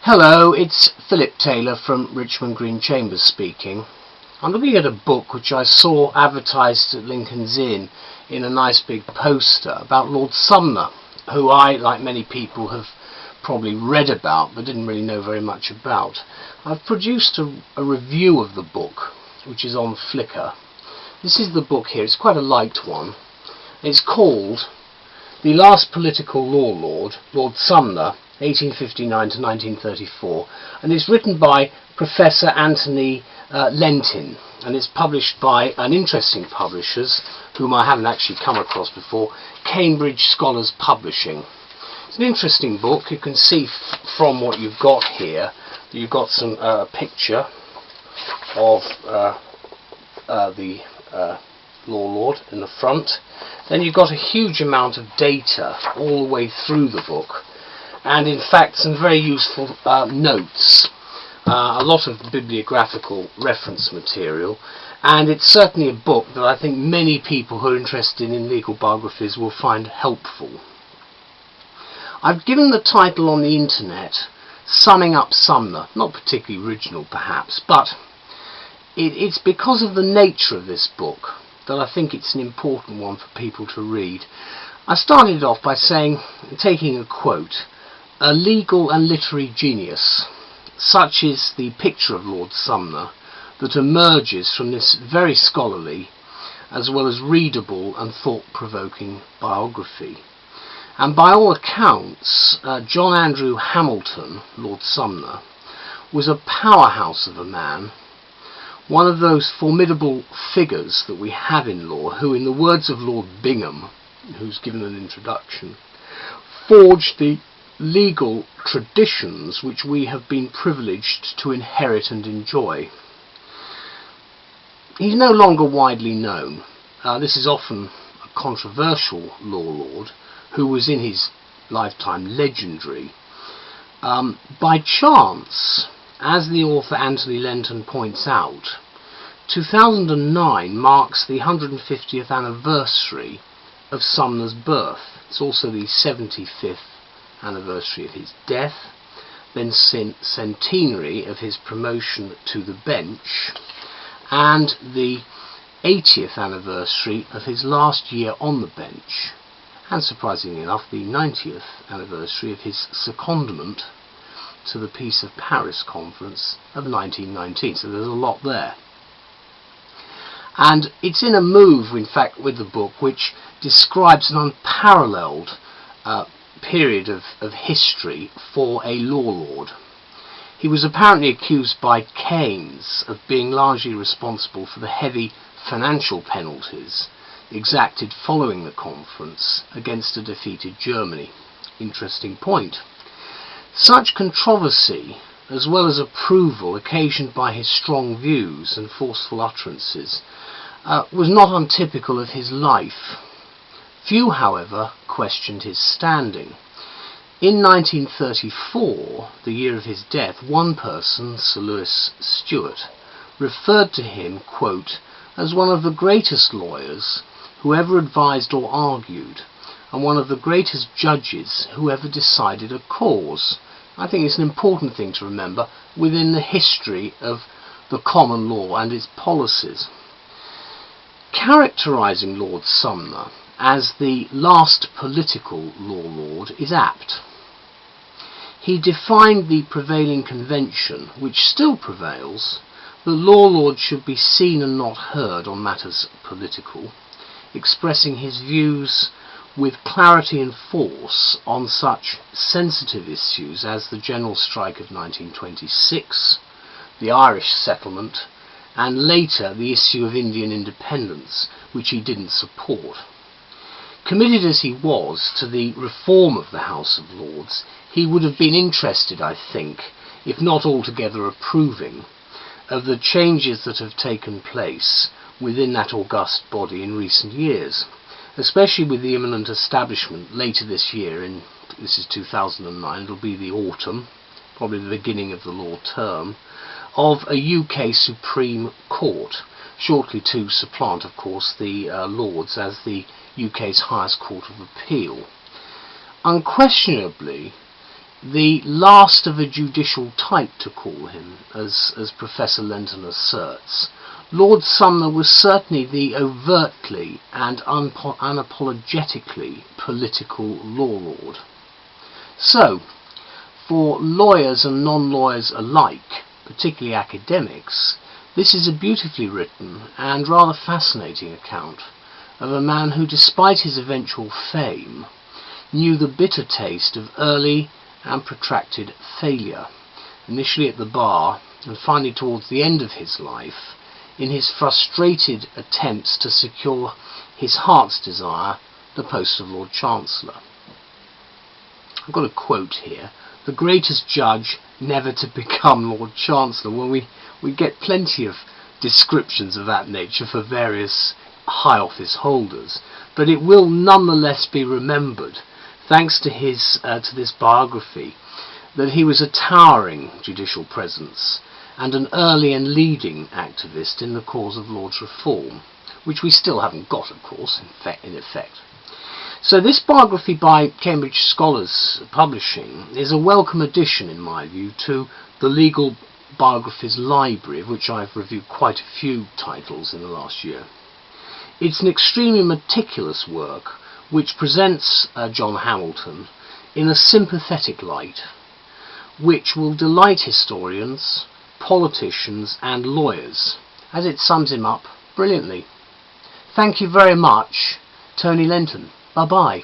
Hello, it's Phillip Taylor from Richmond Green Chambers speaking. I'm looking at a book which I saw advertised at Lincoln's Inn in a nice big poster about Lord Sumner, who I, like many people, have probably read about but didn't really know very much about. I've produced a review of the book, which is on Flickr. This is the book here. It's quite a light one. It's called The Last Political Law Lord, Lord Sumner, 1859 to 1934, and it's written by Professor Antony Lentin, and it's published by an interesting publishers whom I haven't actually come across before, Cambridge Scholars Publishing. It's an interesting book. You can see from what you've got here that you've got some picture of the Law Lord in the front. Then you've got a huge amount of data all the way through the book, and in fact some very useful notes, a lot of bibliographical reference material, and it's certainly a book that I think many people who are interested in legal biographies will find helpful. I've given the title on the internet Summing Up Sumner, not particularly original perhaps, but it's because of the nature of this book that I think it's an important one for people to read. I started off by saying, taking a quote, "A legal and literary genius, such is the picture of Lord Sumner that emerges from this very scholarly as well as readable and thought-provoking biography." And by all accounts, John Andrew Hamilton, Lord Sumner, was a powerhouse of a man, one of those formidable figures that we have in law, who, in the words of Lord Bingham, who's given an introduction, forged the legal traditions which we have been privileged to inherit and enjoy. He's no longer widely known. This is often a controversial law lord who was in his lifetime legendary. By chance, as the author Antony Lentin points out, 2009 marks the 150th anniversary of Sumner's birth. It's also the 75th anniversary of his death, then centenary of his promotion to the bench, and the 80th anniversary of his last year on the bench, and surprisingly enough the 90th anniversary of his secondment to the Peace of Paris Conference of 1919. So there's a lot there. And it's in a move, in fact, with the book which describes an unparalleled period of history for a law lord. He was apparently accused by Keynes of being largely responsible for the heavy financial penalties exacted following the conference against a defeated Germany. Interesting point. Such controversy, as well as approval occasioned by his strong views and forceful utterances, was not untypical of his life. Few, however, questioned his standing. In 1934, the year of his death, one person, Sir Lewis Stewart, referred to him, quote, as one of the greatest lawyers who ever advised or argued, and one of the greatest judges who ever decided a cause. I think it's an important thing to remember within the history of the common law and its policies. Characterising Lord Sumner as the last political law lord is apt. He defined the prevailing convention, which still prevails, that law lords should be seen and not heard on matters political, expressing his views with clarity and force on such sensitive issues as the general strike of 1926, the Irish settlement, and later the issue of Indian independence, which he didn't support. Committed as he was to the reform of the House of Lords, he would have been interested, I think, if not altogether approving, of the changes that have taken place within that august body in recent years, especially with the imminent establishment later this year, this is 2009, it'll be the autumn, probably the beginning of the law term, of a UK Supreme Court, shortly to supplant, of course, the Lords as the UK's highest court of appeal. Unquestionably, the last of a judicial type, to call him, as Professor Lentin asserts, Lord Sumner was certainly the overtly and unapologetically political law lord. So, for lawyers and non-lawyers alike, particularly academics, this is a beautifully written and rather fascinating account of a man who, despite his eventual fame, knew the bitter taste of early and protracted failure, initially at the bar and finally towards the end of his life, in his frustrated attempts to secure his heart's desire, the post of Lord Chancellor. I've got a quote here: "The greatest judge never to become Lord Chancellor." Well, we get plenty of descriptions of that nature for various high office holders, but it will nonetheless be remembered, thanks to this biography, that he was a towering judicial presence and an early and leading activist in the cause of Lord's reform, which we still haven't got, of course, in effect. So this biography by Cambridge Scholars Publishing is a welcome addition, in my view, to the Legal Biographies Library, of which I've reviewed quite a few titles in the last year. It's an extremely meticulous work which presents John Hamilton in a sympathetic light, which will delight historians, politicians and lawyers, as it sums him up brilliantly. Thank you very much, Tony Lentin. Bye-bye.